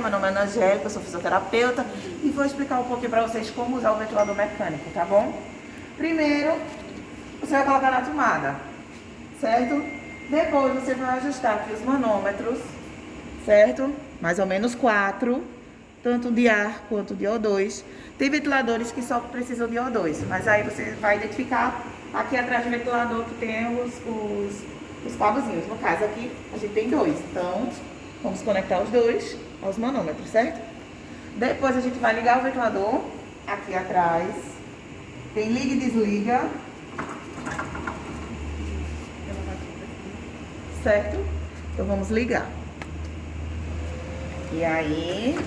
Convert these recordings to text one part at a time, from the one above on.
Meu nome é Ana Angélica, eu sou fisioterapeuta e vou explicar um pouquinho para vocês como usar o ventilador mecânico, tá bom? Primeiro, você vai colocar na tomada, certo? Depois você vai ajustar aqui os manômetros, certo? Mais ou menos 4, tanto de ar quanto de O2. Tem ventiladores que só precisam de O2, mas aí você vai identificar aqui atrás do ventilador que tem os cabozinhos. No caso aqui, a gente tem 2, então vamos conectar os dois aos manômetros, certo? Depois a gente vai ligar o ventilador aqui atrás. Tem liga e desliga. Certo? Então vamos ligar. E aí...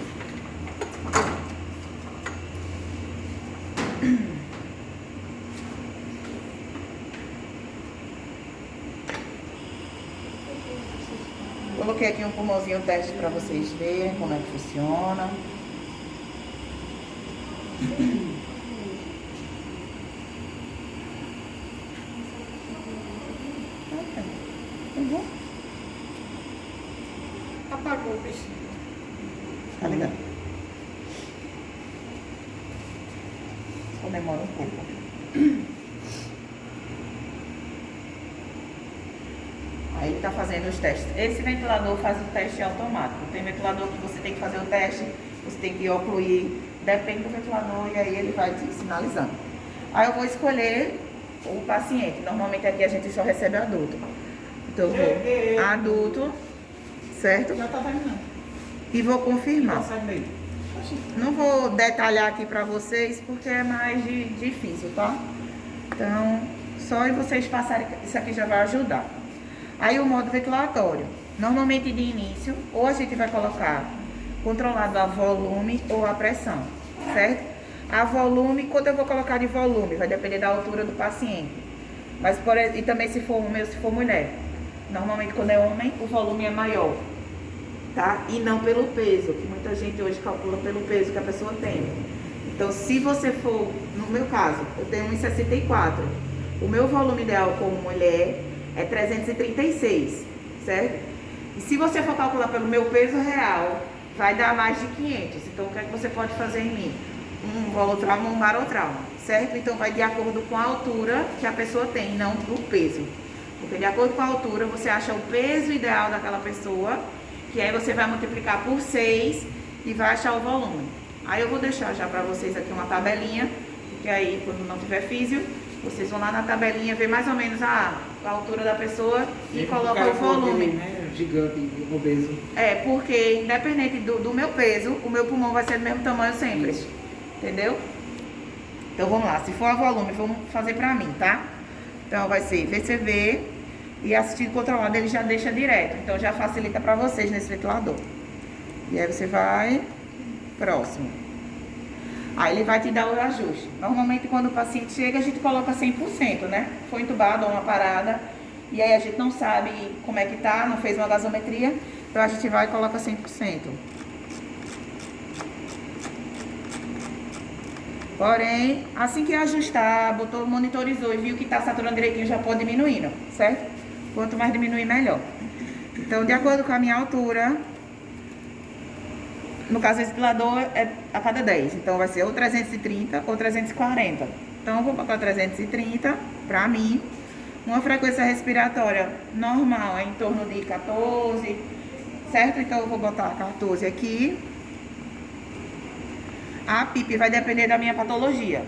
Coloquei aqui um pulmãozinho teste para vocês verem como é que funciona. Apagou o bichinho. Tá ligado? Só demora um pouco. Aí ele tá fazendo os testes. Esse ventilador faz o teste automático. Tem ventilador que você tem que fazer o teste, você tem que ocluir, depende do ventilador, e aí ele vai te sinalizando. Aí eu vou escolher o paciente. Normalmente aqui a gente só recebe adulto. Então eu vou adulto, certo? Já tá terminando. E vou confirmar. Consegue ler? Não vou detalhar aqui pra vocês porque é mais difícil, tá? Então, só vocês passarem, isso aqui já vai ajudar. Aí o modo ventilatório. Normalmente de início, ou a gente vai colocar controlado a volume ou a pressão, certo? A volume, quando eu vou colocar de volume, vai depender da altura do paciente. Mas e também se for homem ou se for mulher. Normalmente quando é homem, o volume é maior, tá? E não pelo peso, que muita gente hoje calcula pelo peso que a pessoa tem. Então, se você for, no meu caso, eu tenho 1,64. O meu volume ideal como mulher é 336, certo? E se você for calcular pelo meu peso real, vai dar mais de 500. Então, o que é que você pode fazer em mim? Um volotrauma ou um barotrauma, certo? Então, vai de acordo com a altura que a pessoa tem, não o peso. Porque de acordo com a altura, você acha o peso ideal daquela pessoa, que aí você vai multiplicar por 6 e vai achar o volume. Aí eu vou deixar já para vocês aqui uma tabelinha, porque aí quando não tiver físio, vocês vão lá na tabelinha ver mais ou menos a altura da pessoa e coloca o volume. Né? Gigante, obeso. É, porque independente do meu peso, o meu pulmão vai ser do mesmo tamanho sempre. Isso. Entendeu? Então vamos lá, se for a volume, vamos fazer pra mim, tá? Então vai ser VCV e assistido controlado, ele já deixa direto. Então já facilita pra vocês nesse ventilador. E aí você vai, próximo. Aí ele vai te dar o ajuste. Normalmente quando o paciente chega, a gente coloca 100%, né? Foi entubado ou uma parada, e aí a gente não sabe como é que tá, não fez uma gasometria, então a gente vai e coloca 100%. Porém, assim que ajustar, botou, monitorizou e viu que tá saturando direitinho, já pode diminuindo, certo? Quanto mais diminuir, melhor. Então, de acordo com a minha altura, no caso, esse ventilador é a cada 10. Então, vai ser ou 330 ou 340. Então, eu vou botar 330 pra mim. Uma frequência respiratória normal é em torno de 14, certo? Então, eu vou botar 14 aqui. A PIP vai depender da minha patologia.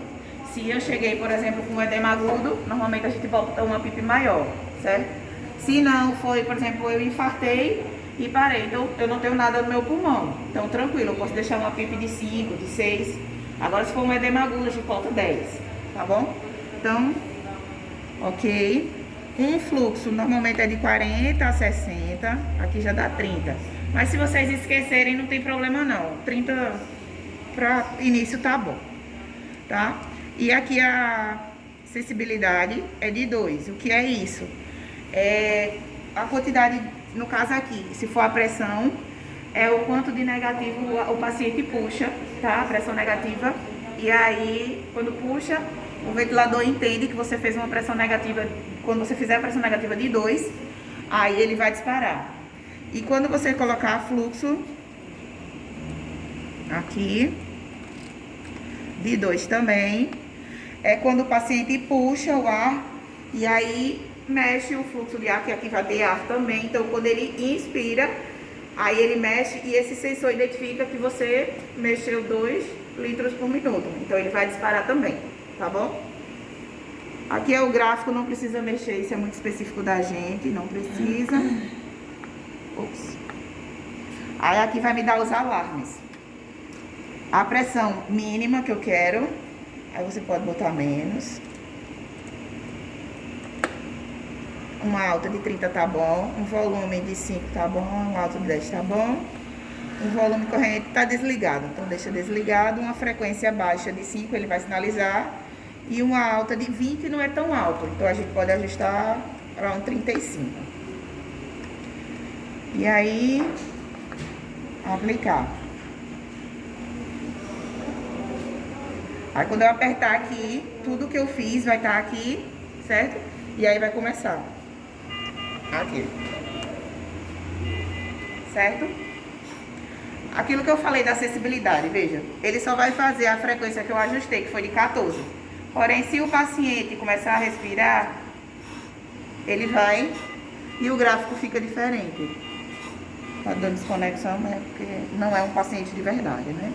Se eu cheguei, por exemplo, com edema agudo, normalmente a gente bota uma PIP maior, certo? Se não foi, por exemplo, eu infartei e parei, então eu não tenho nada no meu pulmão. Então, tranquilo, eu posso deixar uma PIP de 5, de 6. Agora, se for um edema agudo, a gente bota 10, tá bom? Então, ok. Um fluxo normalmente é de 40 a 60, aqui já dá 30. Mas se vocês esquecerem, não tem problema não. 30 para início tá bom, tá? E aqui a sensibilidade é de 2. O que é isso? É a quantidade, no caso aqui, se for a pressão, é o quanto de negativo o paciente puxa, tá? A pressão negativa. E aí, quando puxa, o ventilador entende que você fez uma pressão negativa. Quando você fizer a pressão negativa de 2, aí ele vai disparar. E quando você colocar fluxo, Aqui. De 2 também. É quando o paciente puxa o ar e aí mexe o fluxo de ar, que aqui vai ter ar também. Então, quando ele inspira, aí ele mexe e esse sensor identifica que você mexeu 2 litros por minuto. Então, ele vai disparar também, tá bom? Aqui é o gráfico, não precisa mexer, isso é muito específico da gente, não precisa. Ops. Aí aqui vai me dar os alarmes. A pressão mínima que eu quero, aí você pode botar menos. Uma alta de 30 tá bom, um volume de 5 tá bom, um alto de 10 tá bom. O volume corrente tá desligado, então deixa desligado. Uma frequência baixa de 5 ele vai sinalizar. E uma alta de 20 não é tão alto, então a gente pode ajustar para um 35. E aí, aplicar. Aí quando eu apertar aqui, tudo que eu fiz vai estar aqui, certo? E aí vai começar. Aqui. Certo? Aquilo que eu falei da acessibilidade, veja. Ele só vai fazer a frequência que eu ajustei, que foi de 14. Porém, se o paciente começar a respirar, ele vai e o gráfico fica diferente. Tá dando desconexão, né? Porque não é um paciente de verdade, né?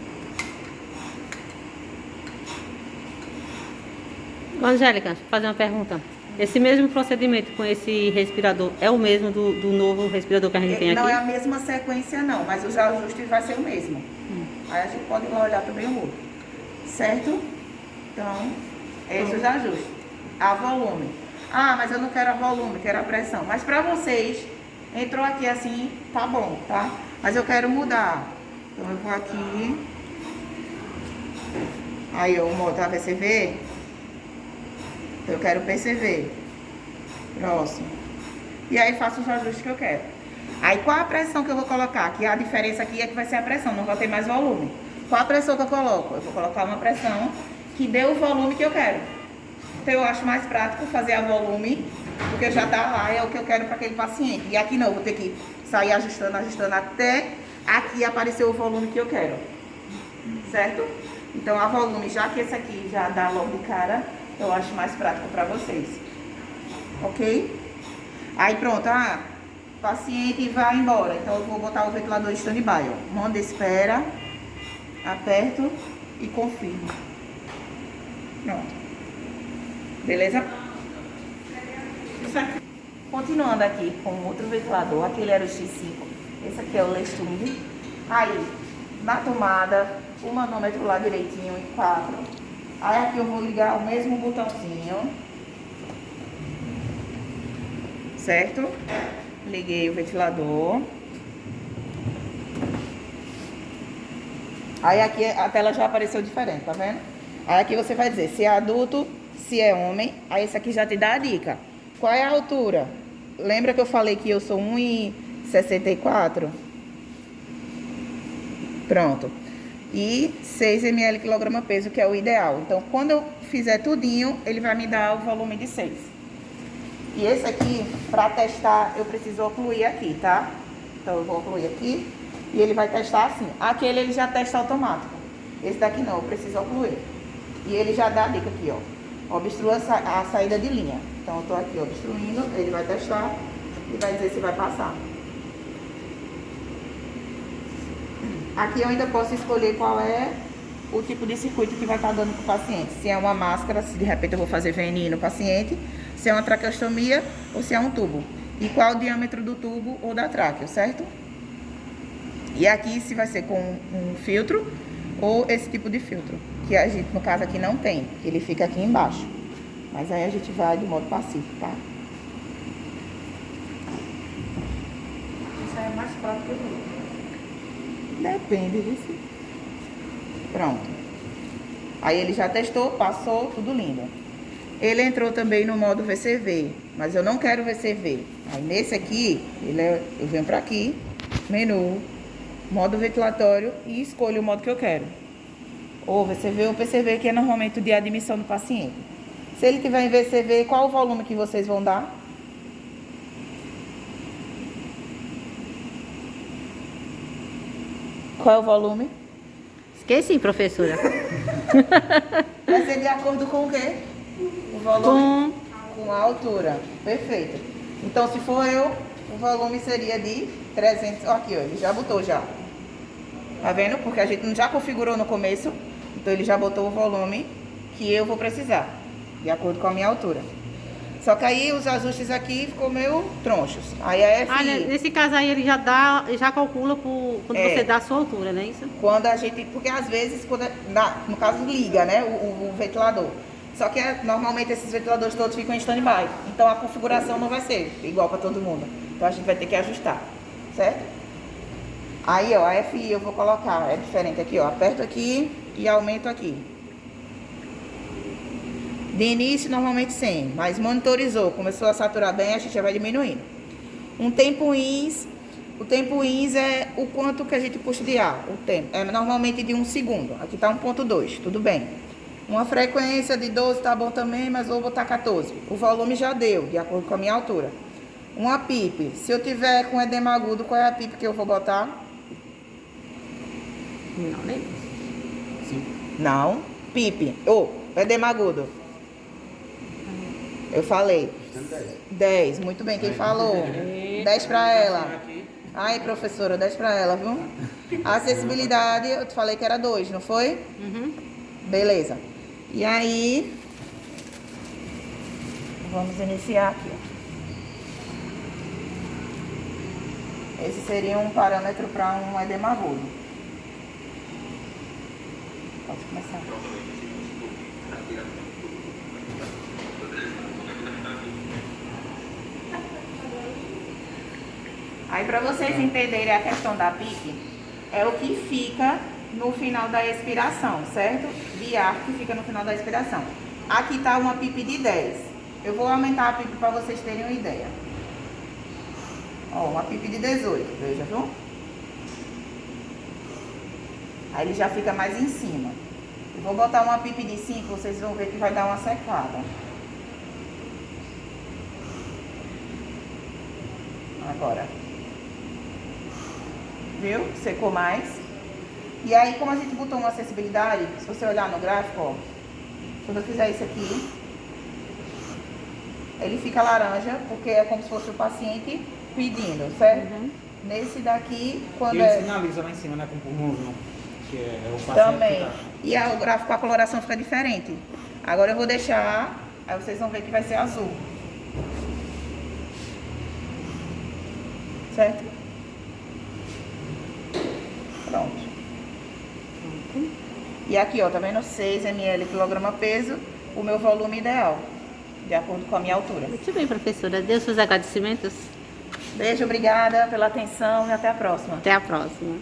Angélica, deixa eu fazer uma pergunta. Esse mesmo procedimento com esse respirador é o mesmo do novo respirador que a gente tem aqui? Não é a mesma sequência não, mas os ajustes vai ser o mesmo. Aí a gente pode ir lá olhar também o outro. Certo? Então, esses os ajustes. A volume. Ah, mas eu não quero a volume, quero a pressão. Mas pra vocês, entrou aqui assim, tá bom, tá? Mas eu quero mudar. Então eu vou aqui. Aí eu modo a VCV. Eu quero PCV. Próximo. E aí faço os ajustes que eu quero. Aí qual a pressão que eu vou colocar? Que a diferença aqui é que vai ser a pressão, não vai ter mais volume. Qual a pressão que eu coloco? Eu vou colocar uma pressão que dê o volume que eu quero. Então eu acho mais prático fazer a volume, porque já tá lá, é o que eu quero para aquele paciente. E aqui não, eu vou ter que sair ajustando, ajustando até aqui aparecer o volume que eu quero. Certo? Então a volume, já que esse aqui já dá logo de cara, eu acho mais prático para vocês. Ok? Aí pronto, paciente vai embora. Então eu vou botar o ventilador em stand-by. Manda espera, aperto e confirmo. Pronto. Beleza? Certo. Continuando aqui com outro ventilador. Aquele era o X5. Esse aqui é o Lestung. Aí, na tomada, o manômetro lá direitinho em 4. Aí aqui eu vou ligar o mesmo botãozinho. Certo? Liguei o ventilador. Aí aqui a tela já apareceu diferente, tá vendo? Aí aqui você vai dizer se é adulto, se é homem. Aí esse aqui já te dá a dica. Qual é a altura? Lembra que eu falei que eu sou 1,64? Pronto. E 6 ml quilograma peso, que é o ideal. Então, quando eu fizer tudinho, ele vai me dar o volume de 6. E esse aqui, para testar, eu preciso ocluir aqui, tá? Então, eu vou ocluir aqui e ele vai testar assim. Aquele ele já testa automático. Esse daqui não, eu preciso ocluir. E ele já dá a dica aqui, ó. Obstrua a saída de linha. Então, eu tô aqui obstruindo, ele vai testar e vai dizer se vai passar. Aqui eu ainda posso escolher qual é o tipo de circuito que vai estar dando para o paciente. Se é uma máscara, se de repente eu vou fazer VNI no paciente, se é uma traqueostomia ou se é um tubo. E qual o diâmetro do tubo ou da tráqueo, certo? E aqui se vai ser com um filtro ou esse tipo de filtro, que a gente, no caso aqui, não tem, que ele fica aqui embaixo. Mas aí a gente vai de modo pacífico, tá? Isso aí é mais prático que o outro. Depende disso. Pronto. Aí ele já testou, passou, tudo lindo. Ele entrou também no modo VCV, mas eu não quero VCV. Aí nesse aqui, eu venho pra aqui, menu, modo ventilatório e escolho o modo que eu quero. Ou VCV ou PCV, que é normalmente o de admissão do paciente. Se ele tiver em VCV, qual o volume que vocês vão dar? Qual é o volume? Esqueci, professora. Vai ser de acordo com o quê? O volume? Com a altura. Perfeito. Então, se for eu, o volume seria de 300. Ó, aqui, ó, ele já botou já. Tá vendo? Porque a gente já configurou no começo. Então, ele já botou o volume que eu vou precisar, de acordo com a minha altura. Só que aí os ajustes aqui ficou meio tronchos. Aí a FI... Nesse caso aí ele já calcula quando você dá a sua altura, não é isso? Quando a gente... Porque às vezes, no caso, liga, né, o ventilador. Só que normalmente esses ventiladores todos ficam em stand-by. Então a configuração não vai ser igual para todo mundo. Então a gente vai ter que ajustar, certo? Aí, ó, a FI eu vou colocar, é diferente aqui, ó. Aperto aqui e aumento aqui. De início, normalmente 100, mas monitorizou, começou a saturar bem, a gente já vai diminuindo. Um tempo INS, o tempo INS é o quanto que a gente puxa de ar, o tempo. É normalmente de 1 segundo, aqui tá 1.2, tudo bem. Uma frequência de 12 tá bom também, mas vou botar 14. O volume já deu, de acordo com a minha altura. Uma PIP, se eu tiver com edema agudo, qual é a PIP que eu vou botar? Não lembro. Não, PIP, edema agudo. Eu falei. 10, muito bem, quem falou? 10 para ela. Ai, professora, 10 para ela, viu? A acessibilidade, eu te falei que era 2, não foi? Uhum. Beleza. E aí, vamos iniciar aqui. Esse seria um parâmetro para um edema agudo. Pode começar. Aí, para vocês entenderem a questão da PIP, é o que fica no final da expiração, certo? De ar que fica no final da expiração. Aqui está uma PIP de 10. Eu vou aumentar a PIP para vocês terem uma ideia. Ó, uma PIP de 18, veja, viu? Aí ele já fica mais em cima. Eu vou botar uma PIP de 5, vocês vão ver que vai dar uma secada. Agora. Viu? Secou mais. E aí, como a gente botou uma acessibilidade, se você olhar no gráfico, ó, quando eu fizer isso aqui, ele fica laranja, porque é como se fosse o paciente pedindo, certo? Uhum. Nesse daqui, quando ele sinaliza lá em cima, né, com o pulmão, que é o paciente. Também. Que tá... E o gráfico, a coloração fica diferente. Agora eu vou deixar, aí vocês vão ver que vai ser azul. Certo? Pronto. E aqui, ó, tá vendo? 6 ml quilograma peso, o meu volume ideal, de acordo com a minha altura. Muito bem, professora. Dê os seus agradecimentos. Beijo, obrigada pela atenção e até a próxima. Até a próxima.